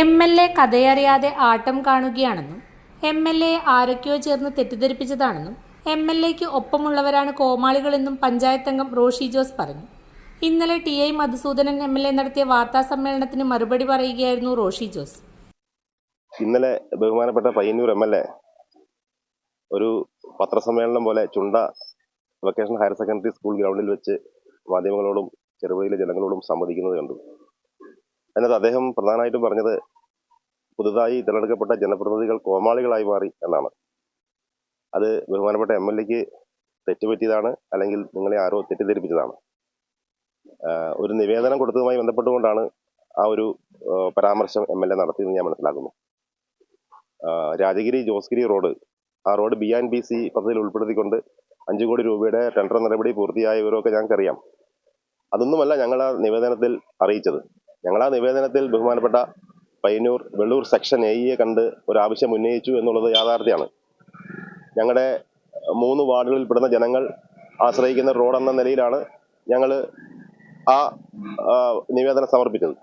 MLA കഥയറിയാതെ ആട്ടം കാണുകയാണെന്നും MLA ആരൊക്കെയോ ചേർന്ന് തെറ്റിദ്ധരിപ്പിച്ചതാണെന്നും MLAയ്ക്ക് ഒപ്പമുള്ളവരാണ് കോമാളികളെന്നും പഞ്ചായത്ത് അംഗം റോഷി ജോസ് പറഞ്ഞു. ഇന്നലെ TI മധുസൂദനൻ MLA നടത്തിയ വാർത്താ സമ്മേളനത്തിന് മറുപടി പറയുകയായിരുന്നു റോഷി ജോസ്. ഇന്നലെ ബഹുമാനപ്പെട്ട പയ്യന്നൂർ MLA ഒരു പത്രസമ്മേളനം പോലെ ചുണ്ട വൊക്കേഷണൽ ഹയർ സെക്കൻഡറി സ്കൂൾ ഗ്രൗണ്ടിൽ വെച്ച് മാധ്യമങ്ങളോടും ചെറുപുഴയിലെ ജനങ്ങളോടും സംവദിക്കുന്നത് കണ്ടു. അതിനകത്ത് അദ്ദേഹം പ്രധാനമായിട്ടും പറഞ്ഞത് പുതുതായി തിരഞ്ഞെടുക്കപ്പെട്ട ജനപ്രതിനിധികൾ കോമാളികളായി മാറി എന്നാണ്. അത് ബഹുമാനപ്പെട്ട MLAയ്ക്ക് തെറ്റുപറ്റിയതാണ്, അല്ലെങ്കിൽ നിങ്ങളെ ആരോ തെറ്റിദ്ധരിപ്പിച്ചതാണ്. ഒരു നിവേദനം കൊടുത്തതുമായി ബന്ധപ്പെട്ടുകൊണ്ടാണ് ആ ഒരു പരാമർശം MLA നടത്തിയെന്ന് ഞാൻ മനസ്സിലാക്കുന്നു. രാജഗിരി ജോസ്ഗിരി റോഡ്, ആ റോഡ് BNBC പദ്ധതിയിൽ ഉൾപ്പെടുത്തിക്കൊണ്ട് 5 കോടി രൂപയുടെ ടെൻഡർ നടപടി പൂർത്തിയായ വിവരമൊക്കെ ഞങ്ങൾക്കറിയാം. അതൊന്നുമല്ല ഞങ്ങൾ ആ നിവേദനത്തിൽ അറിയിച്ചത്. ഞങ്ങൾ ആ നിവേദനത്തിൽ ബഹുമാനപ്പെട്ട പയ്യന്നൂർ വെള്ളൂർ സെക്ഷൻ AE കണ്ട് ഒരു ആവശ്യം ഉന്നയിച്ചു എന്നുള്ളത് യാഥാർത്ഥ്യമാണ്. ഞങ്ങളുടെ 3 വാർഡുകളിൽ പെടുന്ന ജനങ്ങൾ ആശ്രയിക്കുന്ന റോഡ് എന്ന നിലയിലാണ് ഞങ്ങൾ ആ നിവേദനം സമർപ്പിച്ചത്.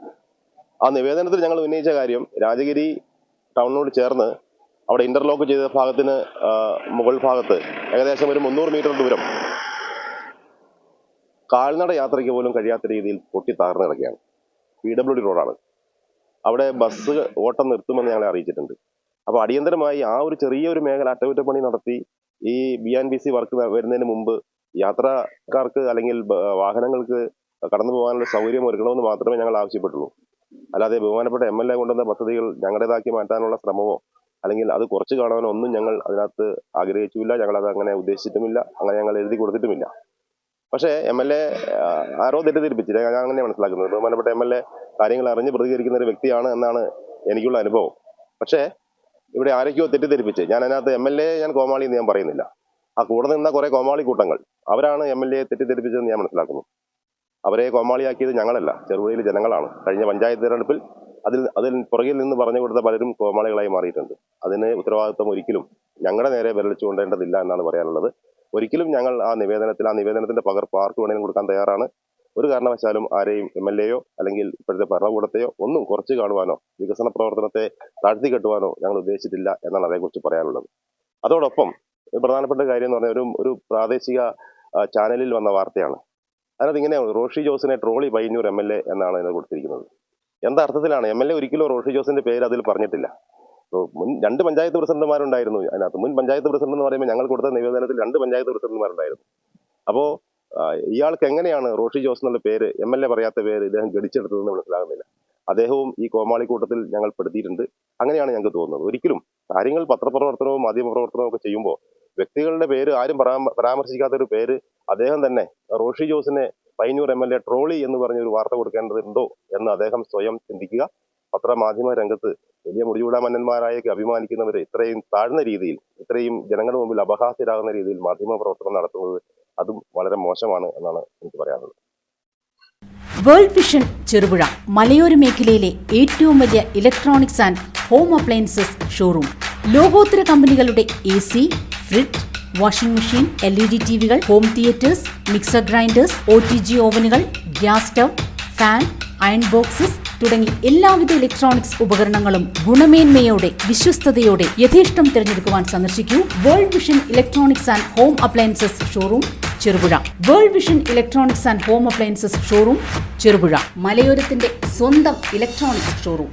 ആ നിവേദനത്തിൽ ഞങ്ങൾ ഉന്നയിച്ച കാര്യം, രാജഗിരി ടൗണിനോട് ചേർന്ന് അവിടെ ഇന്റർലോക്ക് ചെയ്ത ഭാഗത്തിന് മുകൾ ഭാഗത്ത് ഏകദേശം ഒരു 300 മീറ്റർ ദൂരം കാൽനട യാത്രയ്ക്ക് പോലും കഴിയാത്ത രീതിയിൽ പൊട്ടി താഴ്ന്നു കിടക്കുകയാണ്. PWD റോഡാണ്. അവിടെ ബസ് ഓട്ടം നിർത്തുമെന്ന് ഞങ്ങളെ അറിയിച്ചിട്ടുണ്ട്. അപ്പോൾ അടിയന്തരമായി ആ ഒരു ചെറിയൊരു മേഖല അറ്റകുറ്റപ്പണി നടത്തി ഈ BNBC വർക്ക് വരുന്നതിന് മുമ്പ് യാത്രക്കാർക്ക് അല്ലെങ്കിൽ വാഹനങ്ങൾക്ക് കടന്നു പോകാനുള്ള സൗകര്യം ഒരുക്കണമെന്ന് മാത്രമേ ഞങ്ങൾ ആവശ്യപ്പെട്ടുള്ളൂ. അല്ലാതെ ബഹുമാനപ്പെട്ട MLA കൊണ്ടുവന്ന പദ്ധതികൾ ഞങ്ങളുടേതാക്കി മാറ്റാനുള്ള ശ്രമമോ അല്ലെങ്കിൽ അത് കുറച്ച് കാണാനോ ഒന്നും ഞങ്ങൾ അതിനകത്ത് ആഗ്രഹിച്ചില്ല. ഞങ്ങളത് അങ്ങനെ ഉദ്ദേശിച്ചിട്ടുമില്ല, അങ്ങനെ ഞങ്ങൾ എഴുതി കൊടുത്തിട്ടുമില്ല. പക്ഷേ MLA ആരോ തെറ്റിദ്ധരിപ്പിച്ചില്ല, ഞാൻ അങ്ങനെ മനസ്സിലാക്കുന്നത്. ബഹുമാനപ്പെട്ട MLA കാര്യങ്ങൾ അറിഞ്ഞ് പ്രതികരിക്കുന്ന ഒരു വ്യക്തിയാണ് എന്നാണ് എനിക്കുള്ള അനുഭവം. പക്ഷേ ഇവിടെ ആരൊക്കെയോ തെറ്റിദ്ധരിപ്പിച്ച്, ഞാൻ അതിനകത്ത് MLA ഞാൻ കോമാളി എന്ന് ഞാൻ പറയുന്നില്ല. ആ കൂടെ നിന്ന കുറെ കോമാളി കൂട്ടങ്ങൾ, അവരാണ് MLA തെറ്റിദ്ധരിപ്പിച്ചതെന്ന് ഞാൻ മനസ്സിലാക്കുന്നു. അവരെ കോമാളിയാക്കിയത് ഞങ്ങളല്ല, ചെറുപുഴയിലെ ജനങ്ങളാണ്. കഴിഞ്ഞ പഞ്ചായത്ത് തിരഞ്ഞെടുപ്പിൽ അതിൽ പുറകിൽ നിന്ന് പറഞ്ഞു കൊടുത്ത പലരും കോമാളികളായി മാറിയിട്ടുണ്ട്. അതിന് ഉത്തരവാദിത്വം ഒരിക്കലും ഞങ്ങളുടെ നേരെ വിരലിച്ചു കൊണ്ടേണ്ടതില്ല എന്നാണ് പറയാനുള്ളത്. ഒരിക്കലും ഞങ്ങൾ ആ നിവേദനത്തിന്റെ പകർപ്പ് ആർക്ക് വേണമെങ്കിലും കൊടുക്കാൻ തയ്യാറാണ്. ഒരു കാരണവശാലും ആരെയും MLAയോ അല്ലെങ്കിൽ ഇപ്പോഴത്തെ ഭരണകൂടത്തെയോ ഒന്നും കുറച്ച് കാണുവാനോ വികസന പ്രവർത്തനത്തെ താഴ്ത്തിക്കെട്ടുവാനോ ഞങ്ങൾ ഉദ്ദേശിച്ചിട്ടില്ല എന്നാണ് അതേക്കുറിച്ച് പറയാനുള്ളത്. അതോടൊപ്പം പ്രധാനപ്പെട്ട കാര്യം എന്ന് പറഞ്ഞാൽ ഒരു പ്രാദേശിക ചാനലിൽ വന്ന വാർത്തയാണ്. അതിനകത്ത് ഇങ്ങനെയാണ്, റോഷി ജോസിനെ ട്രോളി പയ്യന്നൂർ MLA എന്നാണ് ഇതിനെ കൊടുത്തിരിക്കുന്നത്. എന്താ അർത്ഥത്തിലാണ്? MLA ഒരിക്കലും റോഷി ജോസിന്റെ പേര് അതിൽ പറഞ്ഞിട്ടില്ല. മുൻ 2 പഞ്ചായത്ത് പ്രസിഡന്റുമാരുണ്ടായിരുന്നു അതിനകത്ത്. മുൻ പഞ്ചായത്ത് പ്രസിഡന്റ് എന്ന് പറയുമ്പോൾ ഞങ്ങൾ കൊടുത്ത നിവേദനത്തിൽ 2 പഞ്ചായത്ത് പ്രസിഡന്റുമാരുണ്ടായിരുന്നു. അപ്പോൾ ഇയാൾക്ക് എങ്ങനെയാണ് റോഷി ജോസ് എന്നുള്ള പേര്, MLA പറയാത്ത പേര് ഇദ്ദേഹം ഗടിച്ചെടുത്തതെന്ന് മനസ്സിലാകുന്നില്ല. അദ്ദേഹവും ഈ കോമാളി കൂട്ടത്തിൽ ഞങ്ങൾ പെടുത്തിയിട്ടുണ്ട്. അങ്ങനെയാണ് ഞങ്ങൾക്ക് തോന്നുന്നത്. ഒരിക്കലും കാര്യങ്ങൾ പത്രപ്രവർത്തനവും മാധ്യമപ്രവർത്തനവും ഒക്കെ ചെയ്യുമ്പോൾ വ്യക്തികളുടെ പേര് ആരും പരാമർശിക്കാത്തൊരു പേര് അദ്ദേഹം തന്നെ റോഷി ജോസിനെ പയ്യന്നൂർ MLA ട്രോളി എന്ന് പറഞ്ഞൊരു വാർത്ത കൊടുക്കേണ്ടതുണ്ടോ എന്ന് അദ്ദേഹം സ്വയം ചിന്തിക്കുക. പത്രമാധ്യമ രംഗത്ത് വലിയ മുടിചൂടാ മന്നന്മാരായൊക്കെ അഭിമാനിക്കുന്നവർ ഇത്രയും താഴ്ന്ന രീതിയിൽ, ഇത്രയും ജനങ്ങളുടെ മുമ്പിൽ അപഹാസ്യരാകുന്ന രീതിയിൽ മാധ്യമ പ്രവർത്തനം നടത്തുന്നത് അതും വളരെ മോശമാണ് എന്നാണ് എനിക്ക് പറയാനുള്ളത്. വേൾഡ് വിഷൻ ചെറുപുഴ മലയോര മേഖലയിലെ ഏറ്റവും വലിയ electronics and home appliances showroom. ലോകോത്തര കമ്പനികളുടെ AC, fridge, washing machine, LED TVകൾ, home theatres, mixer grinders, OTG ഓവനുകൾ, gas stove, fan, iron boxes തുടങ്ങി എല്ലാവിധ ഇലക്ട്രോണിക്സ് ഉപകരണങ്ങളും ഗുണമേന്മയോടെ വിശ്വസ്തയോടെ യഥേഷ്ടം തിരഞ്ഞെടുക്കുവാൻ സന്ദർശിക്കൂ world vision electronics and home appliances showroom Cherupuzha. World vision electronics and home appliances showroom Cherupuzha, മലയോരത്തിന്റെ സ്വന്തം ഇലക്ട്രോണിക്സ് ഷോറൂം.